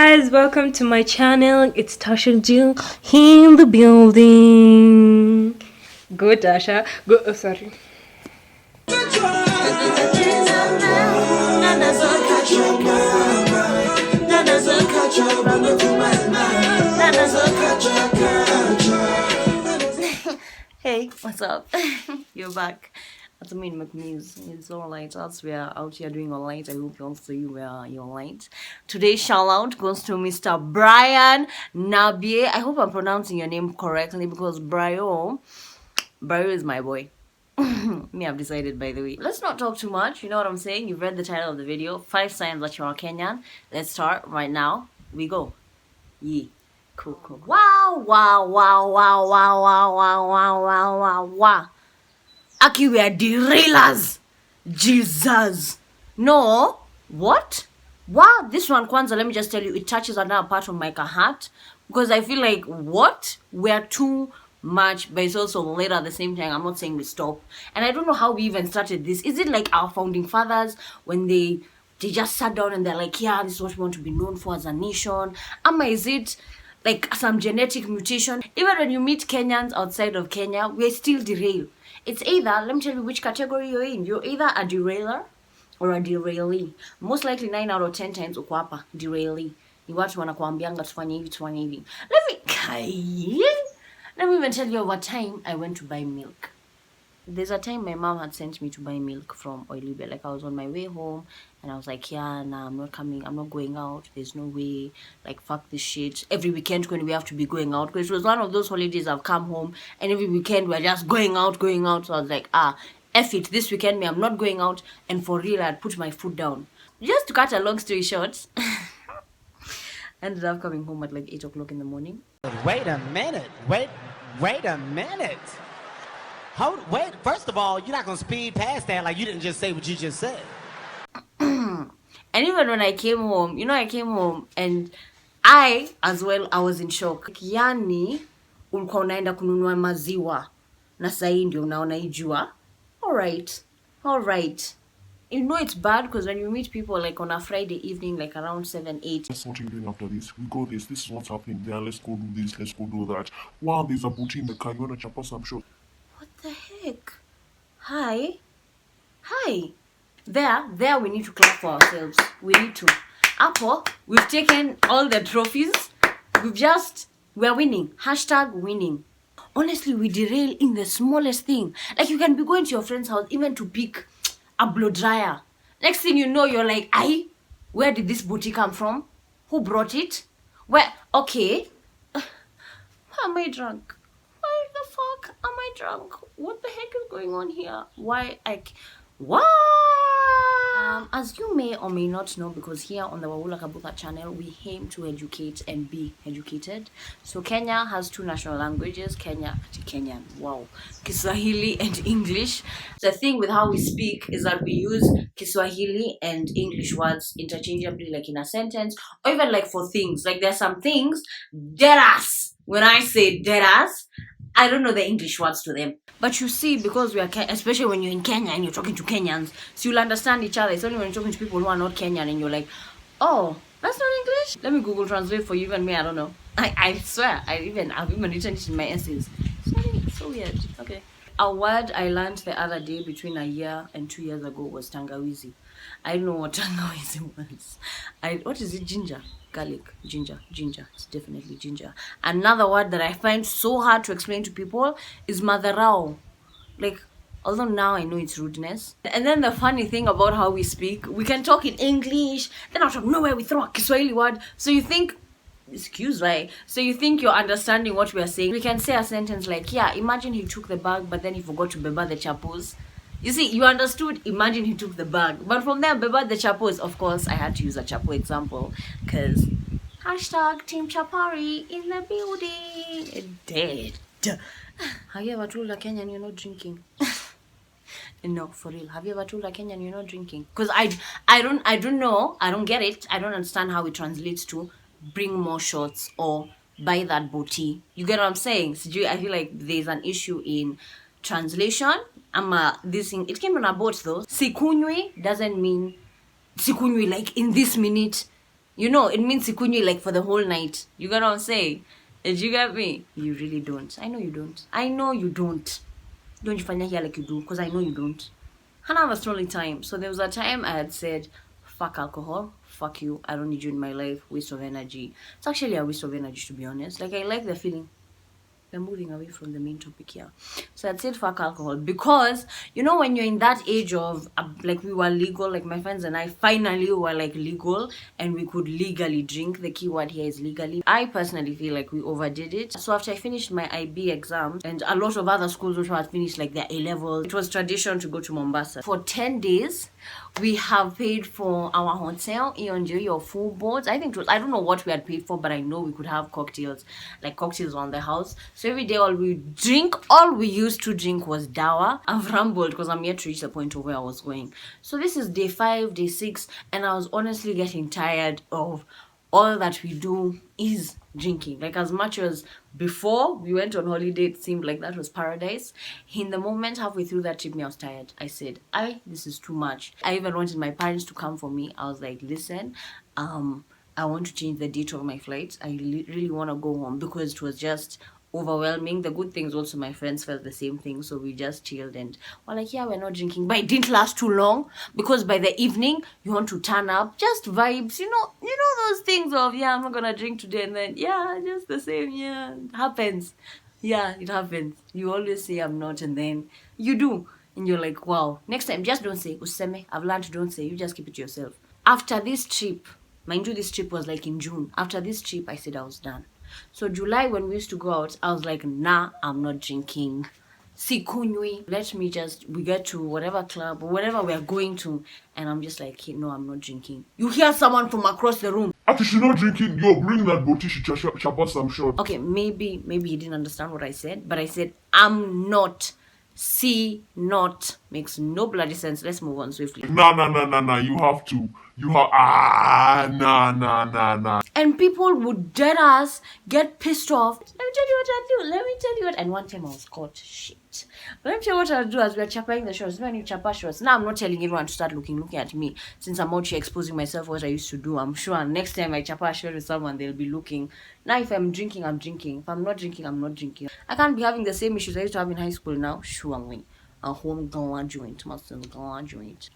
guys, welcome to my channel. It's Tasha Jill in the building. Go Tasha, go. Oh, sorry. Hey, what's up? You're back. That's me, it's alright. As we are out here doing online, I hope also you're online. Today's shout out goes to Mr. Brian Nabie. I hope I'm pronouncing your name correctly because Brio is my boy. Me, I've decided, by the way. Let's not talk too much. You know what I'm saying? You've read the title of the video. 5 signs that you are Kenyan. Let's start right now. We go. Yeah. Cool. Wow. Aki, we are derailers. Jesus. No. What? Wow. This one, Kwanzaa, let me just tell you, it touches another part of my heart. Because I feel like, what? We are too much, but it's also later at the same time. I'm not saying we stop. And I don't know how we even started this. Is it like our founding fathers when they just sat down and they're like, yeah, this is what we want to be known for as a nation? Is it like some genetic mutation? Even when you meet Kenyans outside of Kenya, we're still derailed. It's either, let me tell you which category you're in. You're either a derailer or a derailee. Most likely 9 out of 10 times uko hapa derailee. Ni watu wanakuambianga tufanye hivi. Let me even tell you, over time I went to buy milk. There's a time my mom had sent me to buy milk from Oilibe. Like I was on my way home and I was like, yeah, nah, I'm not coming. I'm not going out. There's no way. Like, fuck this shit. Every weekend when we have to be going out. Because it was one of those holidays I've come home and every weekend we're just going out. So I was like, F it. This weekend, I'm not going out. And for real, I'd put my foot down. Just to cut a long story short, ended up coming home at like 8 o'clock in the morning. Wait a minute. Wait a minute. Wait, first of all, you're not going to speed past that like you didn't just say what you just said. And even when I came home, I came home and I, as well, I was in shock. Yani, ulikuwa unaenda kununua maziwa na sahi ndio unaona ijua. Alright. You know it's bad because when you meet people like on a Friday evening, like around 7, 8. That's what you're doing after this. We go this is what's happening there. Let's go do this, let's go do that. Wow, there's a booty in the car. You want to chop us some short? What the heck? Hi. There we need to clap for ourselves. We need to. Apple, we've taken all the trophies. We're winning. #winning. Honestly, we derail in the smallest thing. Like you can be going to your friend's house even to pick a blow dryer. Next thing you know, you're like, where did this booty come from? Who brought it? Where? Okay. Am I drunk? Why the fuck am I drunk? What the heck is going on here? What? As you may or may not know, because here on the Wawula Kabuka channel, we aim to educate and be educated. So Kenya has 2 national languages, Kenyan, wow, Kiswahili and English. The thing with how we speak is that we use Kiswahili and English words interchangeably, like in a sentence, or even like for things. Like there are some things, deadass. When I say deadass, I don't know the English words to them. But you see, because we are, especially when you're in Kenya and you're talking to Kenyans, so you'll understand each other. It's only when you're talking to people who are not Kenyan and you're like, oh, that's not English? Let me Google Translate for you. Even me, I don't know. I swear, I've even written it in my essays. It's so weird. Okay. A word I learned the other day between a year and 2 years ago was tangawizi. I don't know what tangawizi was. What is it? Ginger. Garlic. Ginger. It's definitely ginger. Another word that I find so hard to explain to people is madharau. Like, although now I know it's rudeness. And then the funny thing about how we speak, we can talk in English, then out of nowhere we throw a Kiswahili word. So you think, so you think you're understanding what we are saying. We can say a sentence like, yeah, imagine he took the bag, but then he forgot to beba the chapos. You see, you understood, imagine he took the bag. But from there, beba the chapos, of course, I had to use a chapo example. Because, #Team Chapari in the building. Dead. Have you ever told a Kenyan you're not drinking? No, for real. Have you ever told a Kenyan you're not drinking? Because I don't know. I don't get it. I don't understand how it translates to bring more shots or buy that booty. You get what I'm saying? So I feel like there's an issue in translation. This thing, it came on a boat though. Sikunywi doesn't mean sikunywi like in this minute. You know, it means sikunywi like for the whole night. You get what I'm saying? Did you get me? You really don't. I know you don't. I know you don't. Don't you find out here like you do? Because I know you don't. Hannah was story time. So there was a time I had said, fuck alcohol, fuck you, I don't need you in my life, waste of energy. It's actually a waste of energy, to be honest. Like, I like the feeling. We're moving away from the main topic here. So I'd said fuck alcohol because, you know, when you're in that age of, like, we were legal, like my friends and I finally were like legal and we could legally drink. The key word here is legally. I personally feel like we overdid it. So after I finished my IB exam and a lot of other schools also had finished like their A-levels, it was tradition to go to Mombasa. For 10 days, we have paid for our hotel, your full boards. I think it was, I don't know what we had paid for, but I know we could have cocktails, like cocktails on the house. So every day, all we used to drink was dawa. I've rambled because I'm yet to reach the point of where I was going. So this is day 5, day 6, and I was honestly getting tired of all that we do is drinking. Like, as much as before we went on holiday, it seemed like that was paradise. In the moment, halfway through that trip, I was tired. I said, this is too much. I even wanted my parents to come for me. I was like, listen, I want to change the date of my flight. I really want to go home because it was just overwhelming. The good thing is also my friends felt the same thing, so we just chilled and we're like, yeah, we're not drinking. But it didn't last too long because by the evening you want to turn up, just vibes, you know those things of, yeah, I'm not gonna drink today, and then yeah, just the same, yeah, it happens. Yeah, it happens. You always say I'm not, and then you do, and you're like, wow. Next time, just don't say useme. I've learned to don't say. You just keep it to yourself. After this trip, mind you, this trip was like in June. After this trip, I said I was done. So July, when we used to go out, I was like, nah, I'm not drinking. Sikunywi. We get to whatever club or whatever we're going to, and I'm just like, hey, no, I'm not drinking. You hear someone from across the room. After she's not drinking, yo, bring that booty, she chapa some shot. Okay, maybe he didn't understand what I said, but I said, I'm not. See, not makes no bloody sense. Let's move on swiftly. Nah. You have to. Nah. And people would dead us get pissed off. Let me tell you what I do. And one time I was caught. Shit. But let me tell you what I'll do as we're chapping the shots. When you chapa shots, now I'm not telling everyone to start looking at me. Since I'm out here exposing myself what I used to do, I'm sure next time I chapa a shot with someone, they'll be looking. Now if I'm drinking, I'm drinking. If I'm not drinking, I'm not drinking. I can't be having the same issues I used to have in high school now. Surely. A home joint.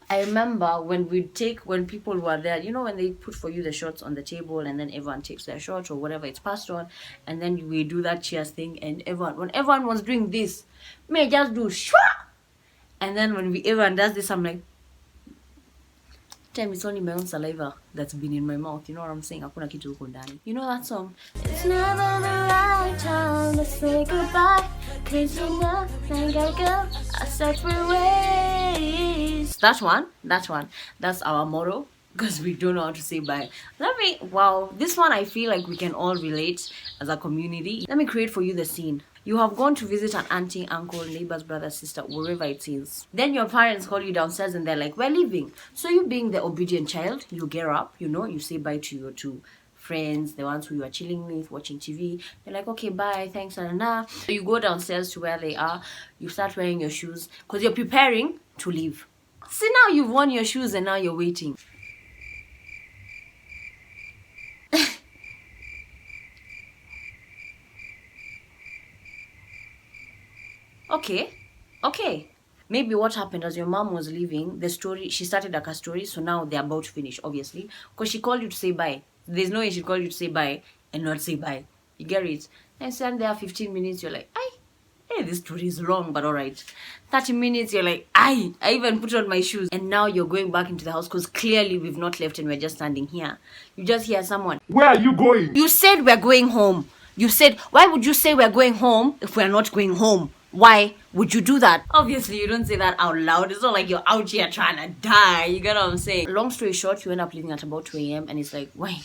I remember when people were there, you know, when they put for you the shots on the table and then everyone takes their shot or whatever it's passed on, and then we do that cheers thing, and when everyone was doing this, may just do shwa, and then when everyone does this, I'm like, time it's only my own saliva that's been in my mouth. You know what I'm saying? Hakuna kitu huko ndani. You know that song? It's never the right time to say goodbye. Cause you know I gotta go our separate ways. That one. That's our motto. Because we don't know how to say bye. This one I feel like we can all relate as a community. Let me create for you the scene. You have gone to visit an auntie, uncle, neighbor's brother, sister, wherever it is. Then your parents call you downstairs and they're like, we're leaving. So you being the obedient child, you get up, you say bye to your two friends, the ones who you are chilling with, watching TV. They're like, okay, bye, thanks, and So you go downstairs to where they are. You start wearing your shoes because you're preparing to leave. See, now you've worn your shoes and now you're waiting. Okay. Maybe what happened as your mom was leaving, she started like a story, so now they're about to finish, obviously. Because she called you to say bye. There's no way she'd call you to say bye and not say bye. You get it? And stand there 15 minutes, you're like, hey, this story is long, but alright. 30 minutes, you're like, I even put on my shoes. And now you're going back into the house because clearly we've not left and we're just standing here. You just hear someone. Where are you going? You said we're going home. You said, why would you say we're going home if we're not going home? Why would you do that? Obviously, you don't say that out loud. It's not like you're out here trying to die. You get what I'm saying? Long story short, you end up leaving at about 2 a.m. and it's like, why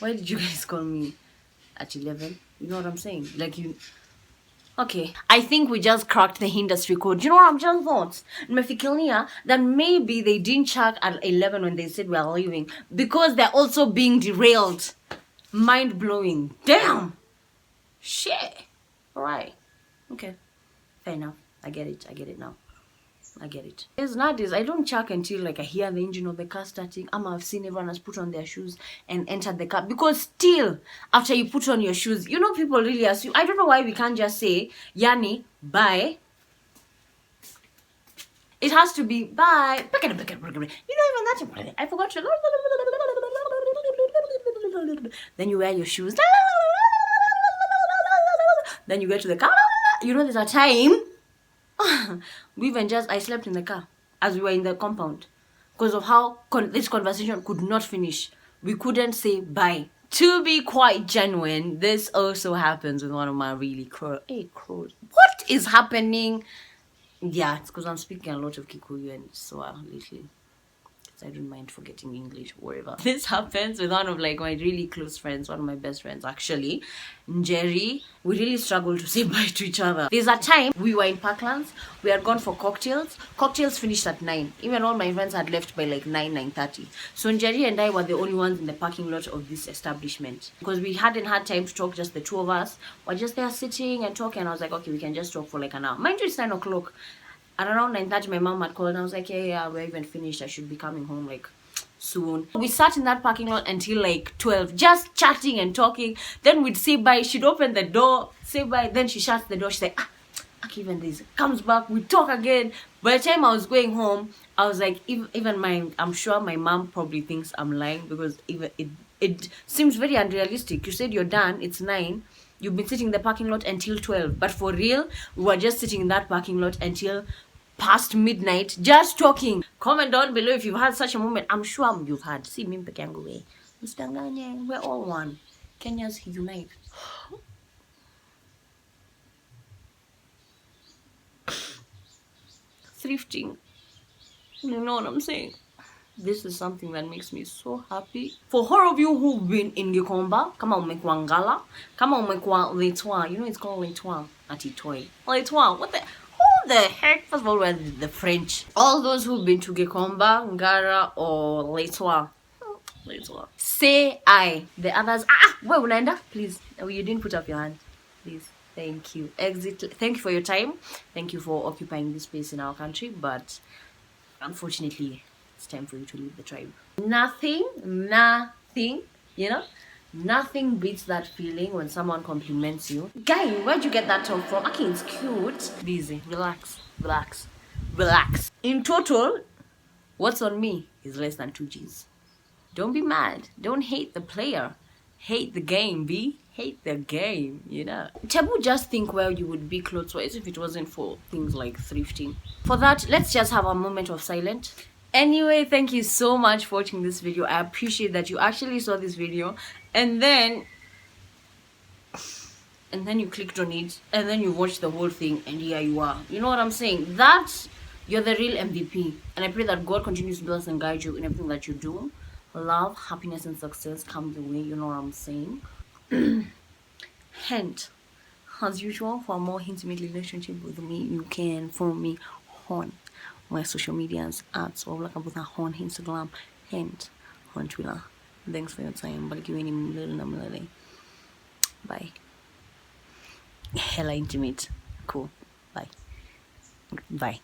did you guys call me at 11? You know what I'm saying? Okay, I think we just cracked the industry code. You know what I'm just thought? Nimefikiria that maybe they didn't check at 11 when they said we're leaving because they're also being derailed. Mind blowing. Damn. Shit. Alright. Okay. Fair enough. I get it now. I get it. There's nowadays, I don't check until like I hear the engine of the car starting. I've seen everyone has put on their shoes and entered the car. Because still, after you put on your shoes, you know, people really assume. I don't know why we can't just say, Yani, bye. It has to be bye. You know, even that. I forgot to. Then you wear your shoes. Then you get to the car. You know, there's a time. I slept in the car as we were in the compound because of how this conversation could not finish. We couldn't say bye. To be quite genuine, this also happens with one of my really crows. Hey, crows. What is happening? Yeah, it's because I'm speaking a lot of Kikuyu and Swahili lately. I don't mind forgetting English, whatever. This happens with one of like my really close friends, one of my best friends actually, Jerry. We really struggle to say bye to each other. There's a time we were in Parklands, we had gone for cocktails. Cocktails finished at 9. Even all my friends had left by like 9:30. So Jerry and I were the only ones in the parking lot of this establishment. Because we hadn't had time to talk, just the two of us. We're just there sitting and talking. And I was like, okay, we can just talk for like an hour. Mind you, it's 9 o'clock. At around 9:30, my mom had called and I was like, yeah, we're even finished. I should be coming home like soon. We sat in that parking lot until like 12, just chatting and talking. Then we'd say bye. She'd open the door, say bye. Then she shuts the door. She's like, even this. Comes back, we talk again. By the time I was going home, I was like, I'm sure my mom probably thinks I'm lying because even it seems very unrealistic. You said you're done, it's 9. You've been sitting in the parking lot until 12. But for real, we were just sitting in that parking lot until past midnight, just talking. Comment down below if you've had such a moment. I'm sure you've had. See, me peke yangu we. Msidanganye, we're all one. Kenyans unite. Thrifting. You know what I'm saying? This is something that makes me so happy. For all of you who've been in Gikomba, kama umekuwa Ngala, kama umekuwa Letwa, you know it's called Letwa, Atitoy. Letwa, what the... Who the heck? First of all, we're the French. All those who've been to Gikomba, Ngara, or Letwa. Say I. The others, where unaenda? Please. Oh, you didn't put up your hand. Please. Thank you. Exit. Thank you for your time. Thank you for occupying this space in our country. But unfortunately, it's time for you to leave the tribe. Nothing, you know? Nothing beats that feeling when someone compliments you. Guy, where'd you get that top from? Okay, it's cute. Busy. Relax. In total, what's on me is less than 2 G's. Don't be mad. Don't hate the player. Hate the game, B. Hate the game, you know. Tabu, just think where you would be clothes-wise if it wasn't for things like thrifting. For that, let's just have a moment of silence. Anyway, thank you so much for watching this video. I appreciate that you actually saw this video and then you clicked on it and then you watched the whole thing and here you are. You know what I'm saying? That you're the real MVP. And I pray that God continues to bless and guide you in everything that you do. Love, happiness, and success come your way. You know what I'm saying? Hint, as usual, for a more intimate relationship with me, you can follow me on my social medias at on Instagram and on Twitter. Thanks for your time. Bye. Hella intimate. Cool. Bye.